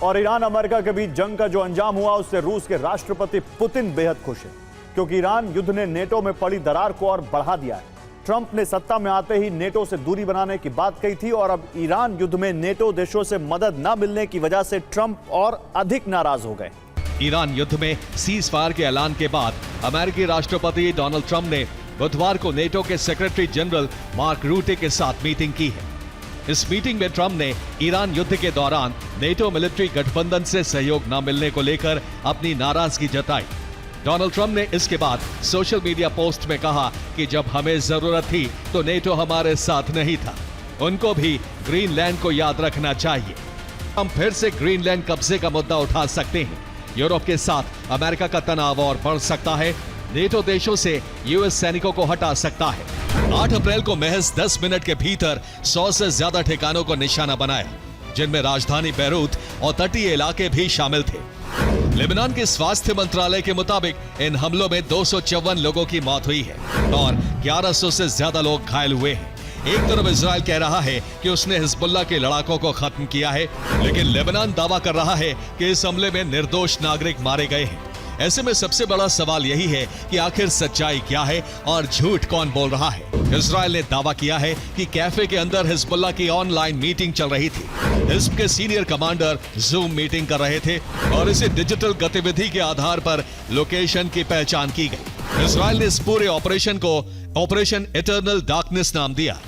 और Iran America के बीच जंग का जो अंजाम हुआ उससे रूस के राष्ट्रपति पुतिन बेहद खुश हैं, क्योंकि ईरान युद्ध ने नेटो में पड़ी दरार को और बढ़ा दिया है। ट्रंप ने सत्ता में आते ही नेटो से दूरी बनाने की बात कही थी और अब ईरान युद्ध में नेटो देशों से मदद न मिलने की वजह से ट्रंप और अधिक नाराज हो गए। ईरान युद्ध में सीज फायर के ऐलान के बाद अमेरिकी राष्ट्रपति डोनाल्ड ट्रंप ने बुधवार को नेटो के सेक्रेटरी जनरल मार्क रूटे के साथ मीटिंग की है। इस मीटिंग में ट्रंप ने ईरान युद्ध के दौरान नेटो मिलिट्री गठबंधन से सहयोग न मिलने को लेकर अपनी नाराजगी जताई। डोनाल्ड ट्रंप ने इसके बाद सोशल मीडिया पोस्ट में कहा कि जब हमें जरूरत थी तो नेटो हमारे साथ नहीं था, उनको भी ग्रीनलैंड को याद रखना चाहिए। हम फिर से ग्रीनलैंड कब्जे का मुद्दा उठा सकते हैं। यूरोप के साथ अमेरिका का तनाव और बढ़ सकता है। नेटो देशों से यूएस सैनिकों को हटा सकता है। 8 अप्रैल को महज 10 मिनट के भीतर 100 से ज्यादा ठिकानों को निशाना बनाया, जिनमें राजधानी बैरूत और तटीय इलाके भी शामिल थे। लेबनान के स्वास्थ्य मंत्रालय के मुताबिक इन हमलों में 254 लोगों की मौत हुई है और 1100 से ज्यादा लोग घायल हुए हैं। एक तरफ इजराइल कह रहा है कि उसने हिजबुल्लाह के लड़ाकों को खत्म किया है, लेकिन लेबनान दावा कर रहा है कि इस हमले में निर्दोष नागरिक मारे गए हैं। ऐसे में सबसे बड़ा सवाल यही है कि आखिर सच्चाई क्या है और झूठ कौन बोल रहा है। इजराइल ने दावा किया है कि कैफे के अंदर हिजबुल्लाह की ऑनलाइन मीटिंग चल रही थी। हिज्ब के सीनियर कमांडर जूम मीटिंग कर रहे थे और इसे डिजिटल गतिविधि के आधार पर लोकेशन की पहचान की गई। इजराइल ने इस पूरे ऑपरेशन को ऑपरेशन इटर्नल डार्कनेस नाम दिया।